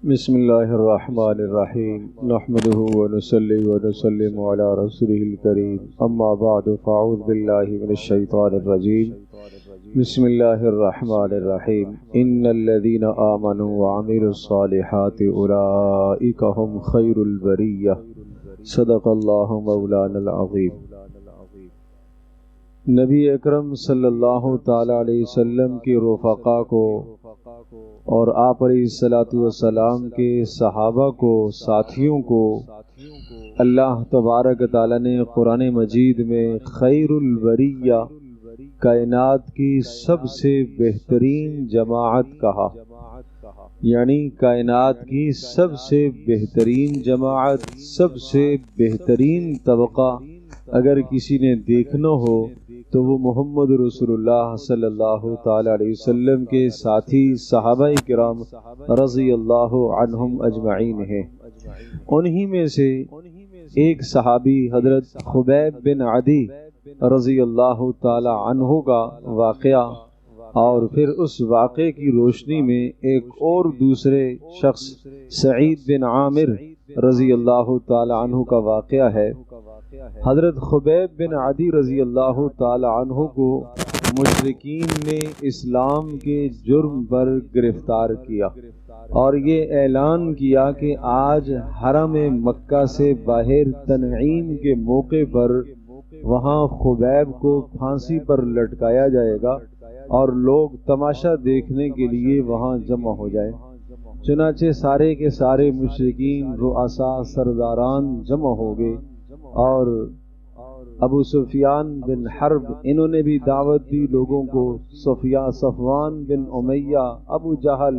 بسم اللہ الرحمن الرحیم نحمده ونصلی ونسلم علی رسوله الکریم اما بعد فاعوذ باللہ من الشیطان الرجیم بسم اللہ الرحمن الرحیم ان الذین آمنوا وعملوا الصالحات اولئک هم خیر البریہ صدق اللہ مولانا العظیم۔ نبی اکرم صلی اللہ تعالی علیہ وسلم کے رفقا کو اور آپ علیہ الصلوۃ والسلام کے صحابہ کو، ساتھیوں کو اللہ تبارک تعالی نے قرآن مجید میں خیر البریہ، کائنات کی سب سے بہترین جماعت کہا، یعنی کائنات کی سب سے بہترین جماعت، سب سے بہترین طبقہ اگر کسی نے دیکھنا ہو تو وہ محمد رسول اللہ صلی اللہ تعالی علیہ وسلم کے ساتھی صحابہ کرام رضی اللہ عنہم اجمعین ہیں۔ انہی میں سے ایک صحابی حضرت خبیب بن عدی رضی اللہ تعالی عنہ کا واقعہ، اور پھر اس واقعے کی روشنی میں ایک اور دوسرے شخص سعید بن عامر رضی اللہ تعالی عنہ کا واقعہ ہے۔ حضرت خبیب بن عدی رضی اللہ تعالی عنہ کو مشرکین نے اسلام کے جرم پر گرفتار کیا اور یہ اعلان کیا کہ آج حرم مکہ سے باہر تنعیم کے موقع پر وہاں خبیب کو پھانسی پر لٹکایا جائے گا اور لوگ تماشا دیکھنے کے لیے وہاں جمع ہو جائیں۔ چنانچہ سارے کے سارے مشرکین، رؤساء، سرداران جمع ہو گئے، اور ابو سفیان بن حرب انہوں نے بھی دعوت دی لوگوں کو، صفوان بن امیہ، ابو جہل،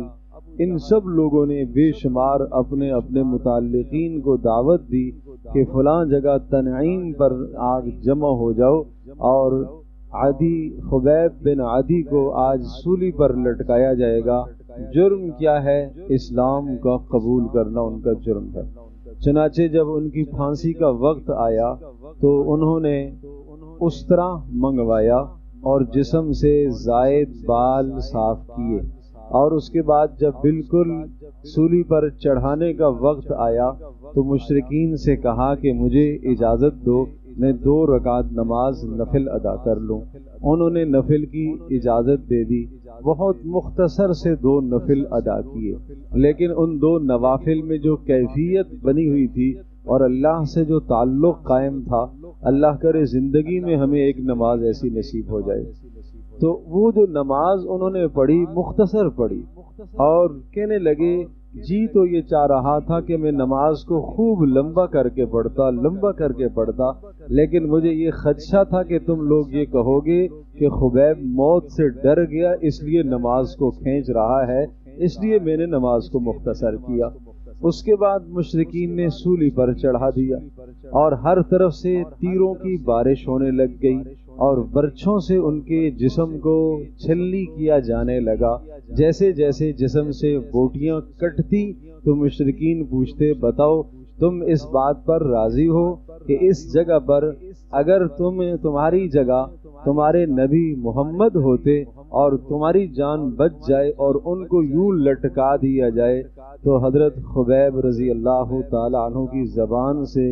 ان سب لوگوں نے بے شمار اپنے اپنے متعلقین کو دعوت دی کہ فلاں جگہ تنعیم پر آج جمع ہو جاؤ، اور خبیب بن عدی کو آج سولی پر لٹکایا جائے گا۔ جرم کیا ہے؟ اسلام کا قبول کرنا ان کا جرم ہے۔ چنانچہ جب ان کی پھانسی کا وقت آیا تو انہوں نے استرا منگوایا اور جسم سے زائد بال صاف کیے، اور اس کے بعد جب بالکل سولی پر چڑھانے کا وقت آیا تو مشرکین سے کہا کہ مجھے اجازت دو، میں 2 رکعت نماز نفل ادا کر لوں۔ انہوں نے نفل کی اجازت دے دی، بہت مختصر سے 2 نفل ادا کیے، لیکن ان 2 نوافل میں جو کیفیت بنی ہوئی تھی اور اللہ سے جو تعلق قائم تھا، اللہ کرے زندگی میں ہمیں ایک نماز ایسی نصیب ہو جائے۔ تو وہ جو نماز انہوں نے پڑھی، مختصر پڑھی، اور کہنے لگے جی تو یہ چاہ رہا تھا کہ میں نماز کو خوب لمبا کر کے پڑھتا، لیکن مجھے یہ خدشہ تھا کہ تم لوگ یہ کہو گے کہ خبیب موت سے ڈر گیا اس لیے نماز کو کھینچ رہا ہے، اس لیے میں نے نماز کو مختصر کیا۔ اس کے بعد مشرکین نے سولی پر چڑھا دیا اور ہر طرف سے تیروں کی بارش ہونے لگ گئی اور برچھوں سے ان کے جسم کو چھلنی کیا جانے لگا۔ جیسے جیسے جسم سے بوٹیاں کٹتی تو مشرکین پوچھتے، بتاؤ تم اس بات پر راضی ہو کہ اس جگہ پر اگر تمہاری جگہ تمہارے نبی محمد ہوتے اور تمہاری جان بچ جائے اور ان کو یوں لٹکا دیا جائے؟ تو حضرت خبیب رضی اللہ تعالی عنہ کی زبان سے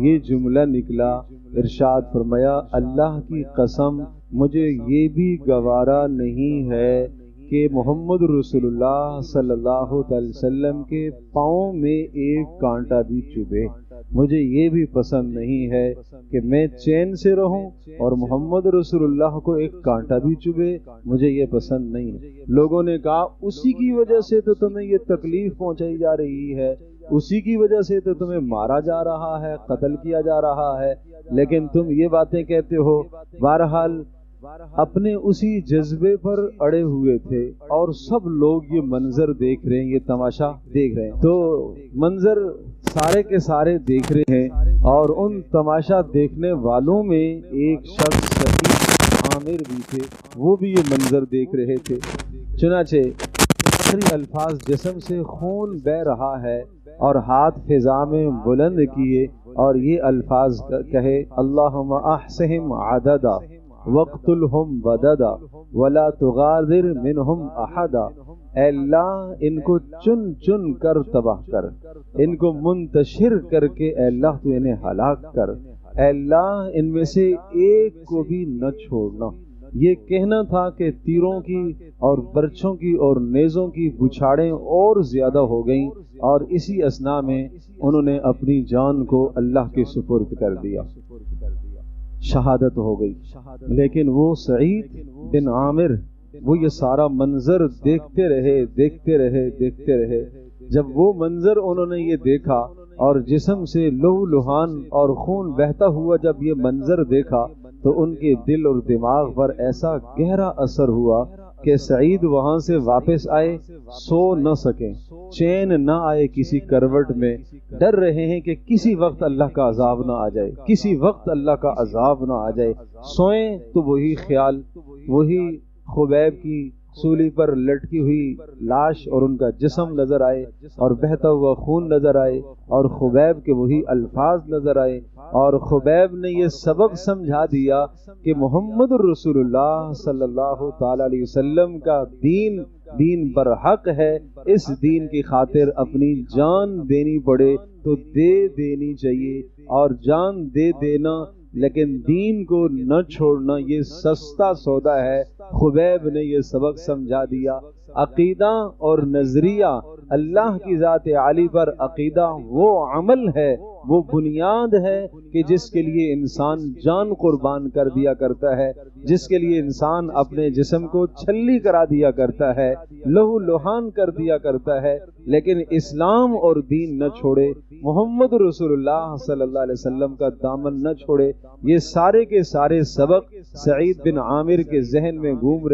یہ جملہ نکلا، ارشاد فرمایا، اللہ کی قسم مجھے یہ بھی گوارا نہیں ہے کہ محمد رسول اللہ صلی اللہ علیہ وسلم کے پاؤں میں ایک کانٹا بھی چبھے۔ مجھے یہ بھی پسند نہیں ہے کہ میں چین سے رہوں اور محمد رسول اللہ کو ایک کانٹا بھی چبھے، مجھے یہ پسند نہیں ہے۔ لوگوں نے کہا اسی کی وجہ سے تو تمہیں یہ تکلیف پہنچائی جا رہی ہے، اسی کی وجہ سے تو تمہیں مارا جا رہا ہے، قتل کیا جا رہا ہے، لیکن تم یہ باتیں کہتے ہو۔ بہرحال اپنے اسی جذبے پر اڑے ہوئے تھے اور سب لوگ یہ منظر دیکھ رہے ہیں، یہ تماشا دیکھ رہے ہیں، تو منظر سارے کے سارے دیکھ رہے ہیں، اور ان تماشا دیکھنے والوں میں ایک شخص سعید عامر بھی تھے، وہ بھی یہ منظر دیکھ رہے تھے۔ چنانچہ آخری الفاظ، جسم سے خون بہہ رہا ہے اور ہاتھ فضا میں بلند کیے اور یہ الفاظ کہے، اللہم احصہم عددا وقتلہم بددا ولا تغادر منہم احدا۔ اے اللہ ان کو چن چن کر تباہ کر، ان کو منتشر کر کے اے اللہ تو انہیں ہلاک کر، اے اللہ ان میں سے ایک کو بھی نہ چھوڑنا۔ یہ کہنا تھا کہ تیروں کی اور برچھوں کی اور نیزوں کی بچھاڑیں اور زیادہ ہو گئیں، اور اسی اثناء میں انہوں نے اپنی جان کو اللہ کے سپرد کر دیا، شہادت ہو گئی۔ لیکن وہ سعید بن عامر وہ یہ سارا منظر دیکھتے رہے۔ جب وہ منظر انہوں نے یہ دیکھا اور جسم سے لہو لہان اور خون بہتا ہوا جب یہ منظر دیکھا تو ان کے دل اور دماغ پر ایسا گہرا اثر ہوا کہ سعید وہاں سے واپس آئے، سو نہ سکیں، چین نہ آئے کسی کروٹ میں، ڈر رہے ہیں کہ کسی وقت اللہ کا عذاب نہ آ جائے، کسی وقت اللہ کا عذاب نہ آ جائے۔ سوئیں تو وہی خیال، وہی خبیب کی سولی پر لٹکی ہوئی لاش اور ان کا جسم نظر آئے اور بہتا ہوا خون نظر آئے اور خبیب کے وہی الفاظ نظر آئے، اور خبیب نے یہ سبق سمجھا دیا کہ محمد رسول اللہ صلی اللہ تعالی علیہ وسلم کا دین برحق ہے، اس دین کی خاطر اپنی جان دینی پڑے تو دے دینی چاہیے، اور جان دے دینا لیکن دین کو نہ چھوڑنا یہ سستا سودا ہے۔ خبیب نے یہ سبق سمجھا دیا۔ عقیدہ اور نظریہ اللہ کی ذات عالی پر عقیدہ وہ عمل ہے، وہ بنیاد ہے کہ جس کے لیے انسان جان قربان کر دیا کرتا ہے، جس کے لیے انسان اپنے جسم کو چھلی کرا دیا کرتا ہے، لہو لہان کر دیا کرتا ہے، لیکن اسلام اور دین نہ چھوڑے، محمد رسول اللہ صلی اللہ علیہ وسلم کا دامن نہ چھوڑے۔ یہ سارے کے سارے سبق سعید بن عامر کے ذہن میں گھوم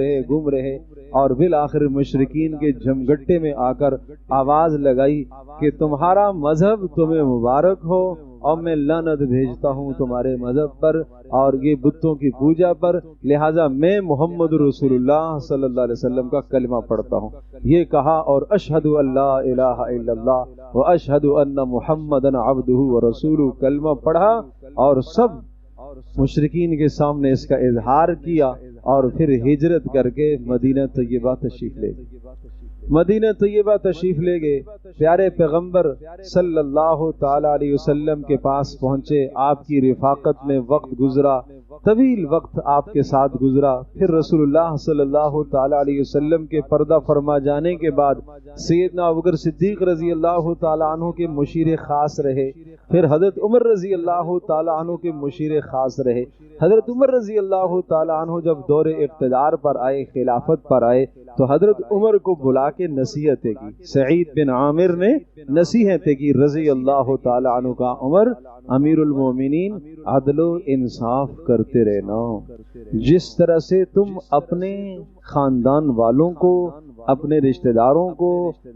رہے اور بالآخر مشرکین کے جھمگٹے میں آ کر آواز لگائی کہ تمہارا مذہب تمہیں مبارک ہو، اور میں لعنت بھیجتا ہوں تمہارے مذہب پر اور یہ بتوں کی پوجا پر، لہٰذا میں محمد رسول اللہ صلی اللہ علیہ وسلم کا کلمہ پڑھتا ہوں۔ یہ کہا اور اشہد ان لا الہ الا اللہ و اشہد ان محمدن عبدہ و رسولہ کلمہ پڑھا، اور سب مشرکین کے سامنے اس کا اظہار کیا، اور پھر ہجرت کر کے مدینہ طیبہ تشریف لے گئے۔ مدینہ طیبہ تشریف لے گئے، پیارے پیغمبر صلی اللہ تعالی علیہ وسلم کے پاس پہنچے، آپ کی رفاقت میں وقت گزرا، طویل وقت آپ کے ساتھ گزرا۔ پھر رسول اللہ صلی اللہ تعالی علیہ وسلم کے پردہ فرما جانے کے بعد سیدنا ابوبکر صدیق رضی اللہ تعالی عنہ کے مشیر خاص رہے، پھر حضرت عمر رضی اللہ تعالی عنہ کے مشیر خاص رہے۔ حضرت عمر رضی اللہ تعالی عنہ جب دور اقتدار پر آئے، خلافت پر آئے، تو حضرت عمر کو بلا کے نصیحتیں کی، سعید بن عامر نے نصیحتیں کی رضی اللہ تعالی عنہ کا، عمر امیر المومنین عدل و انصاف کرتے رہنا، جس طرح سے تم اپنے خاندان والوں کو، اپنے رشتہ داروں کو،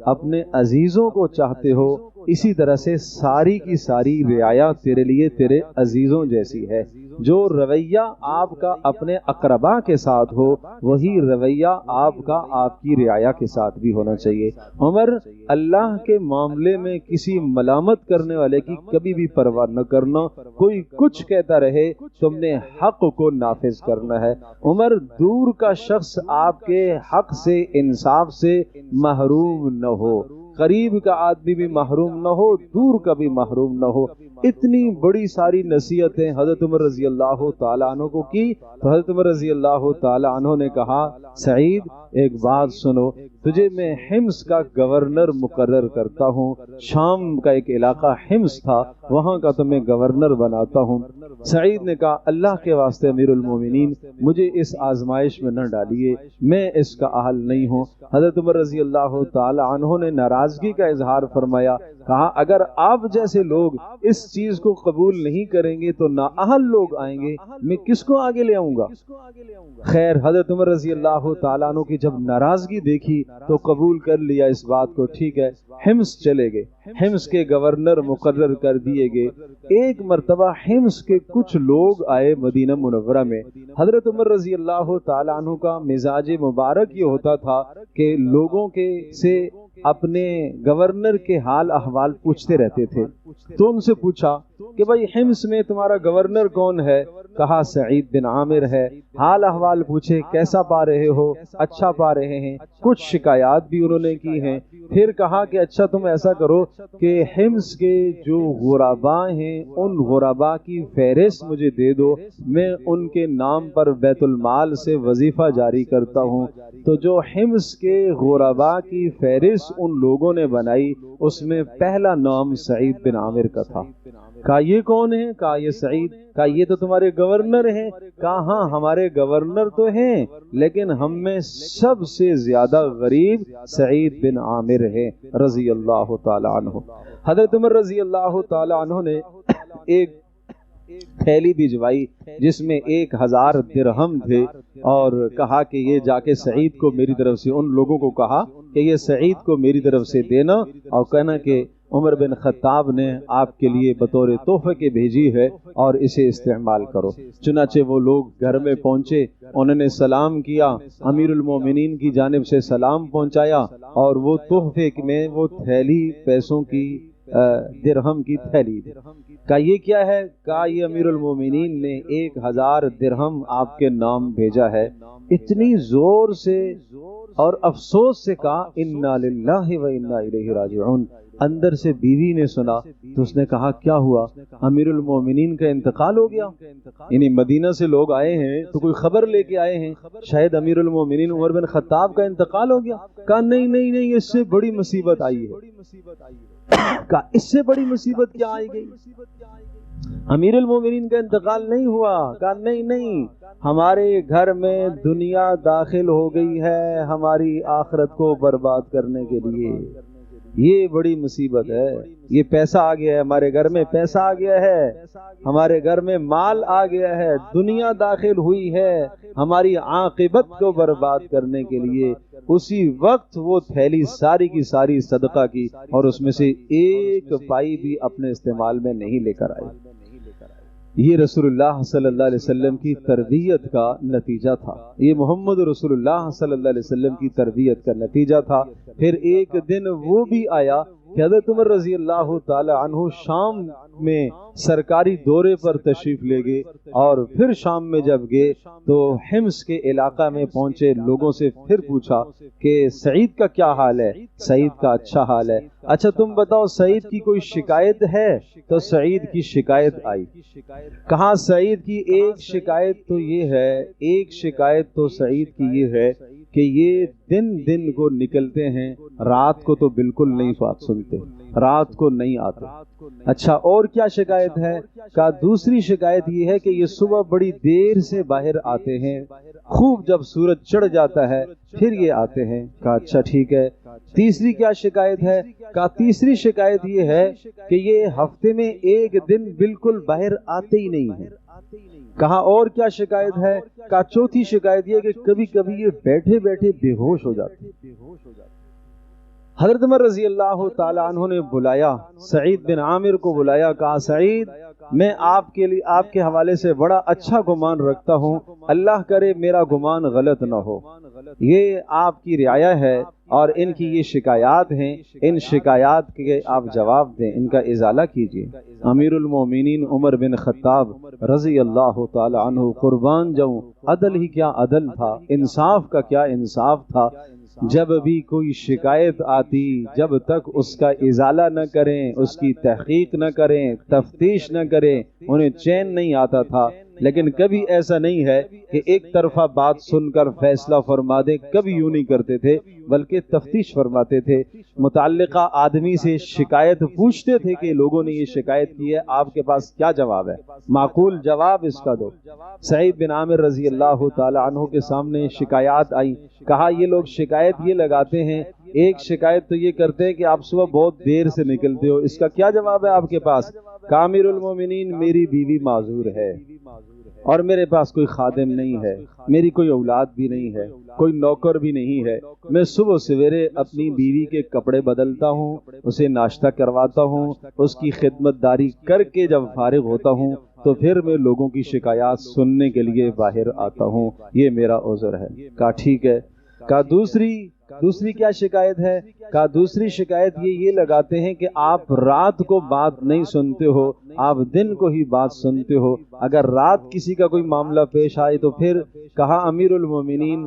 اپنے عزیزوں کو چاہتے ہو، اسی طرح سے ساری کی ساری رعایا تیرے لیے تیرے عزیزوں جیسی ہے۔ جو رویہ آپ کا اپنے اقربا کے ساتھ ہو، وہی رویہ آپ کا آپ کی رعایا کے ساتھ بھی ہونا چاہیے۔ عمر، اللہ کے معاملے میں کسی ملامت کرنے والے کی کبھی بھی پرواہ نہ کرنا، کوئی کچھ کہتا رہے، تم نے حق کو نافذ کرنا ہے۔ عمر، دور کا شخص آپ کے حق سے، انصاف سے محروم نہ ہو، قریب کا آدمی بھی محروم نہ ہو، دور کا بھی محروم نہ ہو۔ اتنی بڑی ساری نصیحتیں حضرت عمر رضی اللہ تعالیٰ عنہ کو کی، تو حضرت عمر رضی اللہ تعالیٰ عنہ نے کہا، سعید ایک بات سنو، تجھے میں حمص کا گورنر مقرر کرتا ہوں، شام کا ایک علاقہ حمص تھا، وہاں کا تمہیں گورنر بناتا ہوں۔ سعید نے کہا، اللہ کے واسطے امیر المومنین مجھے اس آزمائش میں نہ ڈالیے، میں اس کا اہل نہیں ہوں۔ حضرت عمر رضی اللہ تعالی عنہ نے ناراضگی کا اظہار فرمایا، کہا اگر آپ جیسے لوگ اس چیز کو قبول نہیں کریں گے تو نااہل لوگ آئیں گے، میں کس کو آگے لے آؤں گا؟ خیر، حضرت عمر رضی اللہ تعالیٰ عنہ کی جب ناراضگی دیکھی تو قبول کر لیا اس بات کو، ٹھیک ہے، حمص چلے گئے، حمص کے گورنر مقرر کر دیے گئے۔ ایک مرتبہ حمص کے کچھ لوگ آئے مدینہ منورہ میں۔ حضرت عمر رضی اللہ تعالیٰ عنہ کا مزاج مبارک یہ ہوتا تھا کہ لوگوں کے سے اپنے گورنر کے حال احوال پوچھتے رہتے تھے۔ تو ان سے پوچھا کہ بھائی حمص میں تمہارا گورنر کون ہے؟ کہا سعید بن عامر ہے۔ حال احوال پوچھے، کیسا پا رہے ہو؟ اچھا پا رہے ہیں۔ کچھ شکایات بھی انہوں نے کی ہیں۔ پھر کہا کہ اچھا تم ایسا کرو کہ حمص کے جو غرباء ہیں ان غرباء کی فہرست مجھے دے دو، میں ان کے نام پر بیت المال سے وظیفہ جاری کرتا ہوں۔ تو جو حمص کے غرباء کی فہرست ان لوگوں نے بنائی اس میں پہلا نام سعید بن عامر کا تھا۔ کہا یہ کون ہے؟ کہا یہ سعید۔ کہا یہ تو تمہارے گورنر ہیں۔ کہا ہاں ہمارے گورنر تو ہیں لیکن ہم میں سب سے زیادہ غریب سعید بن عامر ہے رضی اللہ تعالی عنہ۔ حضرت عمر رضی اللہ تعالی عنہ نے ایک تھیلی بھجوائی جس میں 1000 درہم تھے اور کہا کہ یہ جا کے سعید کو میری طرف سے، ان لوگوں کو کہا کہ یہ سعید کو میری طرف سے دینا اور کہنا کہ عمر بن خطاب نے آپ کے لیے بطور تحفے کے بھیجی ہے اور اسے استعمال کرو۔ چنانچہ وہ لوگ گھر میں پہنچے، انہوں نے سلام کیا، امیر المومنین کی جانب سے سلام پہنچایا اور وہ تحفے میں وہ تھیلی پیسوں کی درہم کی تھیلی دی۔ کہا یہ کیا ہے؟ کہا یہ امیر المومنین نے 1000 درہم آپ کے نام بھیجا ہے۔ اتنی زور سے اور افسوس سے کہا انا للہ و انا الیہ راجعون۔ اندر سے بیوی نے سنا تو اس نے کہا کیا ہوا؟ امیر المومنین کا انتقال ہو گیا؟ یعنی مدینہ سے لوگ آئے ہیں تو کوئی خبر لے کے آئے ہیں، شاید امیر المومنین عمر بن خطاب کا انتقال ہو گیا۔ کہا نہیں نہیں نہیں، اس سے بڑی مصیبت آئی ہے۔ کہا اس سے بڑی مصیبت کیا آئی گئی؟ امیر المومنین کا انتقال نہیں ہوا۔ کہا نہیں نہیں، ہمارے گھر میں دنیا داخل ہو گئی ہے ہماری آخرت کو برباد کرنے کے لیے، یہ بڑی مصیبت ہے۔ یہ پیسہ آ گیا ہے ہمارے گھر میں، پیسہ آ گیا ہے ہمارے گھر میں، مال آ گیا ہے، دنیا داخل ہوئی ہے ہماری عاقبت کو برباد کرنے کے لیے۔ اسی وقت وہ تھیلی ساری کی ساری صدقہ کی اور اس میں سے ایک پائی بھی اپنے استعمال میں نہیں لے کر آئے۔ یہ رسول اللہ صلی اللہ علیہ وسلم کی تربیت کا نتیجہ تھا، یہ محمد رسول اللہ صلی اللہ علیہ وسلم کی تربیت کا نتیجہ تھا۔ پھر ایک دن وہ بھی آیا کہ حضرت عمر رضی اللہ تعالی عنہ شام میں سرکاری دورے پر تشریف لے گئے اور پھر شام میں جب گئے تو حمص کے علاقہ میں پہنچے، لوگوں سے پھر پوچھا کہ سعید کا کیا حال ہے؟ سعید کا اچھا حال ہے۔ اچھا تم بتاؤ سعید کی کوئی شکایت ہے؟ تو سعید کی شکایت آئی۔ کہاں سعید کی ایک شکایت تو یہ ہے، ایک شکایت تو سعید کی یہ ہے کہ یہ دن کو نکلتے ہیں، رات کو تو بالکل نہیں بات سنتے، رات کو نہیں آتے۔ اچھا اور کیا شکایت ہے؟ کہا دوسری شکایت یہ ہے کہ یہ صبح بڑی دیر سے باہر آتے ہیں، خوب جب سورج چڑھ جاتا ہے پھر یہ آتے ہیں۔ کہا اچھا ٹھیک ہے۔ تیسری کیا شکایت ہے؟ کہا تیسری شکایت یہ ہے کہ یہ ہفتے میں ایک دن بالکل باہر آتے ہی نہیں ہیں۔ کہا اور کیا شکایت ہے؟ کہا چوتھی شکایت یہ کہ کبھی کبھی یہ بیٹھے بیٹھے بے ہوش ہو جاتے ہیں۔ حضرت عمر رضی اللہ تعالی عنہ نے بلایا، سعید بن عامر کو بلایا، کہا سعید میں آپ کے لیے آپ کے حوالے سے بڑا اچھا گمان رکھتا ہوں، اللہ کرے میرا گمان غلط نہ ہو۔ یہ آپ کی رعایا ہے اور ان کی یہ شکایات ہیں، ان شکایات کے آپ جواب دیں، ان کا ازالہ کیجیے۔ امیر المومنین عمر بن خطاب رضی اللہ تعالی عنہ قربان جاؤں، عدل ہی کیا عدل تھا، انصاف کا کیا انصاف تھا۔ جب بھی کوئی شکایت آتی، جب تک اس کا ازالہ نہ کریں، اس کی تحقیق نہ کریں، تفتیش نہ کریں، انہیں چین نہیں آتا تھا۔ لیکن کبھی ایسا نہیں ہے کہ ایک طرفہ بات سن کر فیصلہ فرما دیں، کبھی یوں نہیں کرتے تھے بلکہ تفتیش فرماتے تھے۔ متعلقہ آدمی سے شکایت پوچھتے تھے کہ لوگوں نے یہ شکایت کی ہے، آپ کے پاس کیا جواب ہے، معقول جواب اس کا دو۔ سعید بن عامر رضی اللہ تعالی عنہ کے سامنے شکایات آئیں، کہا یہ لوگ شکایت یہ لگاتے ہیں، ایک شکایت تو یہ کرتے ہیں کہ آپ صبح بہت دیر سے نکلتے ہو، اس کا کیا جواب ہے آپ کے پاس؟ کہا امیر المومنین میری بیوی معذور ہے اور میرے پاس کوئی خادم نہیں ہے، میری کوئی اولاد بھی نہیں ہے، کوئی نوکر بھی نہیں ہے، میں صبح سویرے اپنی بیوی کے کپڑے بدلتا ہوں، اسے ناشتہ کرواتا ہوں، اس کی خدمت داری کر کے جب فارغ ہوتا ہوں تو پھر میں لوگوں کی شکایات سننے کے لیے باہر آتا ہوں، یہ میرا عذر ہے۔ کہا ٹھیک ہے۔ کہا دوسری دوسری کیا شکایت ہے؟ کہا دوسری شکایت یہ لگاتے ہیں کہ آپ رات کو بات نہیں سنتے ہو، آپ دن کو ہی بات سنتے ہو، اگر رات کسی کا کوئی معاملہ پیش آئے تو پھر کہا امیر المومنین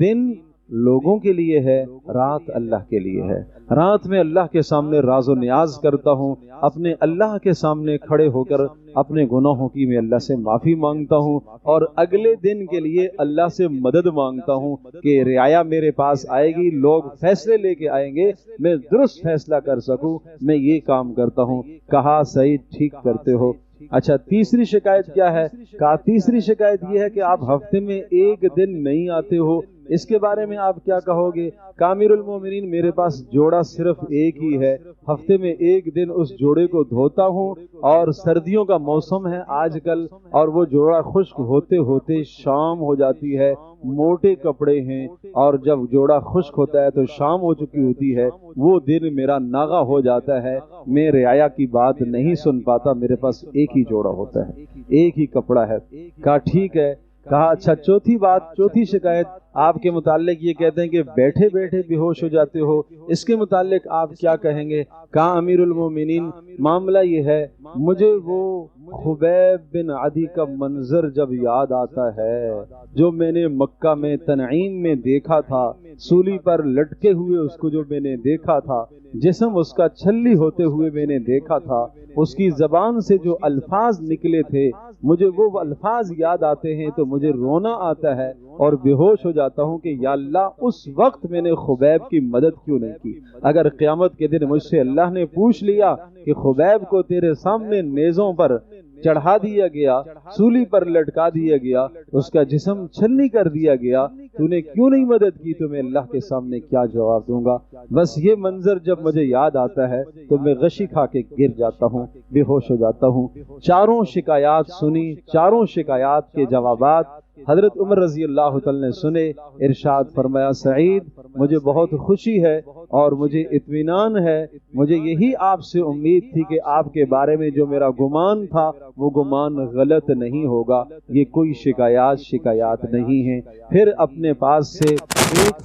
دن لوگوں کے لیے ہے، رات اللہ کے لیے ہے، رات میں اللہ کے سامنے راز و نیاز کرتا ہوں، اپنے اللہ کے سامنے کھڑے ہو کر اپنے گناہوں کی میں اللہ سے معافی مانگتا ہوں اور اگلے دن کے لیے اللہ سے مدد مانگتا ہوں کہ رعایا میرے پاس آئے گی، لوگ فیصلے لے کے آئیں گے، میں درست فیصلہ کر سکوں، میں یہ کام کرتا ہوں۔ کہا سعید ٹھیک کرتے ہو۔ اچھا تیسری شکایت کیا ہے؟ کہا تیسری شکایت یہ ہے کہ آپ ہفتے میں ایک دن نہیں آتے ہو، اس کے بارے میں آپ کیا کہو گے؟ امیر المومنین میرے پاس جوڑا صرف ایک ہی ہے، ہفتے میں ایک دن اس جوڑے کو دھوتا ہوں اور سردیوں کا موسم ہے آج کل اور وہ جوڑا خشک ہوتے ہوتے شام ہو جاتی ہے، موٹے کپڑے ہیں اور جب جوڑا خشک ہوتا ہے تو شام ہو چکی ہوتی ہے، وہ دن میرا ناغہ ہو جاتا ہے، میں رعایا کی بات نہیں سن پاتا، میرے پاس ایک ہی جوڑا ہوتا ہے، ایک ہی کپڑا ہے۔ کہا ٹھیک ہے۔ کہا اچھا چوتھی شکایت آپ کے متعلق یہ کہتے ہیں کہ بیٹھے بیٹھے بے ہوش ہو جاتے ہو، اس کے متعلق آپ کیا کہیں گے؟ کہا امیر المومنین معاملہ یہ ہے، مجھے وہ خبیب بن عدی کا منظر جب یاد آتا ہے جو میں نے مکہ میں تنعیم میں دیکھا تھا، سولی پر لٹکے ہوئے اس کو جو میں نے دیکھا تھا، جسم اس کا چھلی ہوتے ہوئے میں نے دیکھا تھا، اس کی زبان سے جو الفاظ نکلے تھے مجھے وہ الفاظ یاد آتے ہیں تو مجھے رونا آتا ہے اور بے ہوش ہو جاتا ہوں کہ یا اللہ اس وقت میں نے خبیب کی مدد کیوں نہیں کی۔ اگر قیامت کے دن مجھ سے اللہ نے پوچھ لیا کہ خبیب کو تیرے سامنے نیزوں پر چڑھا دیا گیا، سولی پر لٹکا دیا گیا، اس کا جسم چھلنی کر دیا گیا، تو نے کیوں نہیں مدد کی، تو میں اللہ کے سامنے کیا جواب دوں گا؟ بس یہ منظر جب مجھے یاد آتا ہے تو میں غشی کھا کے گر جاتا ہوں، بے ہوش ہو جاتا ہوں۔ چاروں شکایات سنی، چاروں شکایات کے جوابات حضرت عمر رضی اللہ تعالی نے سنے، ارشاد فرمایا سعید مجھے بہت خوشی ہے اور مجھے اطمینان ہے، مجھے یہی آپ سے امید تھی کہ آپ کے بارے میں جو میرا گمان تھا وہ گمان غلط نہیں ہوگا، یہ کوئی شکایات نہیں ہیں۔ پھر اپنے پاس سے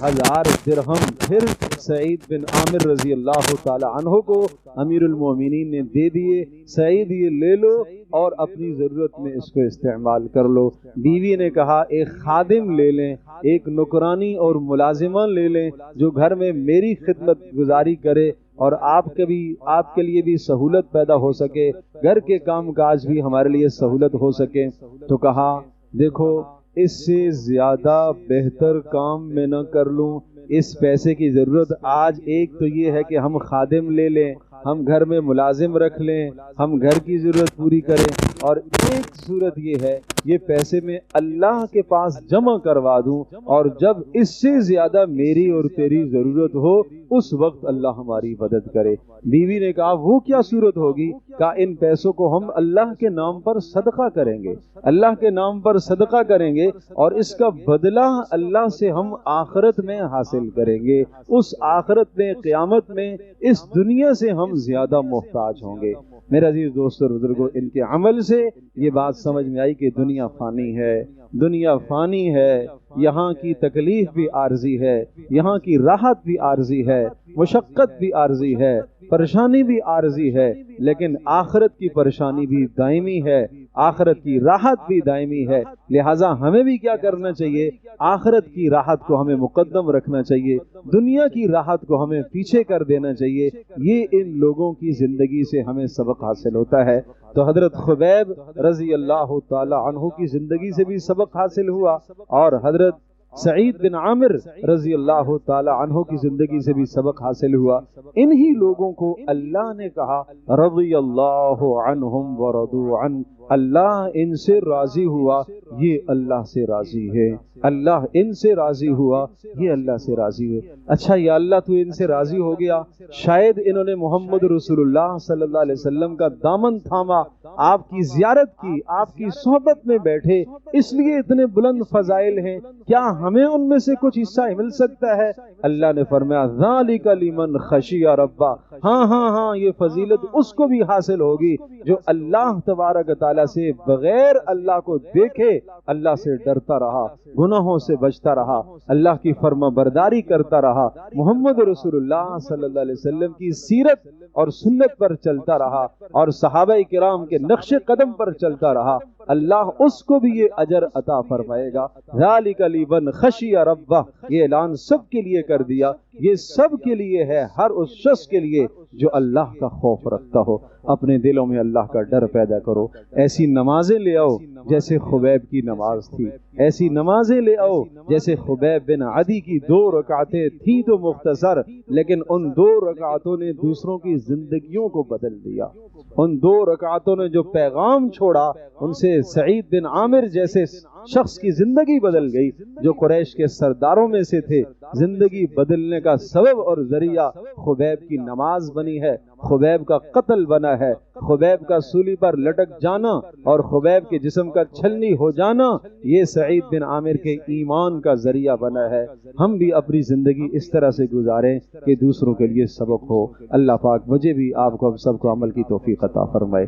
1000 درہم پھر سعید بن عامر رضی اللہ تعالی عنہ کو امیر المومنین نے دے دیے، سعید یہ لے لو اور اپنی ضرورت میں اس کو استعمال کر لو۔ بیوی نے کہا ایک خادم لے لیں، ایک نوکرانی اور ملازمہ لے لیں جو گھر میں میری خدمت گزاری کرے اور آپ کے لیے بھی سہولت پیدا ہو سکے، گھر کے کام کاج بھی ہمارے لیے سہولت ہو سکے۔ تو کہا دیکھو اس سے زیادہ بہتر کام میں نہ کر لوں، اس پیسے کی ضرورت آج ایک تو یہ ہے کہ ہم خادم لے لیں، ہم گھر میں ملازم رکھ لیں، ہم گھر کی ضرورت پوری کریں، اور ایک صورت یہ ہے یہ پیسے میں اللہ کے پاس جمع کروا دوں اور جب اس سے زیادہ میری اور تیری ضرورت ہو اس وقت اللہ ہماری مدد کرے۔ بیوی نے کہا وہ کیا صورت ہوگی؟ کہا ان پیسوں کو ہم اللہ کے نام پر صدقہ کریں گے، اللہ کے نام پر صدقہ کریں گے اور اس کا بدلہ اللہ سے ہم آخرت میں حاصل کریں گے، اس آخرت میں قیامت میں اس دنیا سے ہم زیادہ محتاج ہوں گے۔ میرے عزیز دوستو اور بزرگوں، ان کے عمل سے یہ بات سمجھ میں آئی کہ دنیا فانی ہے، دنیا فانی ہے، یہاں کی تکلیف بھی عارضی ہے، یہاں کی راحت بھی عارضی ہے، مشقت بھی عارضی ہے، پریشانی بھی عارضی ہے، لیکن آخرت کی پریشانی بھی دائمی ہے، آخرت کی راحت بھی دائمی ہے۔ لہٰذا ہمیں بھی کیا کرنا چاہیے؟ آخرت کی راحت کو ہمیں مقدم رکھنا چاہیے، دنیا کی راحت کو ہمیں پیچھے کر دینا چاہیے۔ یہ ان لوگوں کی زندگی سے ہمیں سبق حاصل ہوتا ہے۔ تو حضرت خبیب رضی اللہ تعالی عنہ کی زندگی سے بھی سبق حاصل ہوا اور حضرت سعید بن عامر رضی اللہ تعالی عنہ کی زندگی سے بھی سبق حاصل ہوا۔ انہی لوگوں کو اللہ نے کہا رضی اللہ عنہم ورضوا عنہ، اللہ ان سے راضی ہوا، یہ اللہ سے راضی ہے، اللہ ان سے راضی ہوا، یہ اللہ سے راضی ہے۔ اچھا یا اللہ تو ان سے راضی ہو گیا، شاید انہوں نے محمد رسول اللہ صلی اللہ علیہ وسلم کا دامن تھاما، آپ کی زیارت کی، آپ کی صحبت میں بیٹھے، اس لیے اتنے بلند فضائل ہیں، کیا ہمیں ان میں سے کچھ حصہ مل سکتا ہے؟ اللہ نے فرمایا ذالک لمن خشی ربہ، ہاں یہ فضیلت اس کو بھی حاصل ہوگی جو اللہ تبارک تعالیٰ سے بغیر اللہ کو دیکھے اللہ سے ڈرتا رہا، گناہوں سے بچتا رہا، اللہ کی فرما برداری کرتا رہا، محمد رسول اللہ صلی اللہ علیہ وسلم کی سیرت اور سنت پر چلتا رہا اور صحابہ کرام کے نقش قدم پر چلتا رہا، اللہ اس کو بھی یہ اجر عطا فرمائے گا۔ ذالک لمن خشی ربہ، یہ اعلان سب کے لیے کر دیا، یہ سب کے لیے ہے، ہر اس شخص کے لیے جو اللہ کا خوف رکھتا ہو۔ اپنے دلوں میں اللہ کا ڈر پیدا کرو، ایسی نمازیں لے آؤ جیسے خبیب کی نماز تھی، ایسی نمازیں لے آؤ جیسے خبیب بن عدی کی 2 رکعتیں تھیں تو مختصر، لیکن ان 2 رکعتوں نے دوسروں کی زندگیوں کو بدل دیا۔ ان 2 رکعتوں نے جو پیغام چھوڑا، ان سے سعید بن عامر جیسے شخص کی زندگی بدل گئی، جو قریش کے سرداروں میں سے تھے۔ زندگی بدلنے کا سبب اور ذریعہ خبیب کی نماز بنی ہے، خبیب کا قتل بنا ہے، خبیب کا سولی پر لٹک جانا اور خبیب کے جسم کا چھلنی ہو جانا، یہ سعید بن عامر کے ایمان کا ذریعہ بنا ہے۔ ہم بھی اپنی زندگی اس طرح سے گزاریں کہ دوسروں کے لیے سبق ہو۔ اللہ پاک مجھے بھی، آپ کو، ہم سب کو عمل کی توفیق عطا فرمائے۔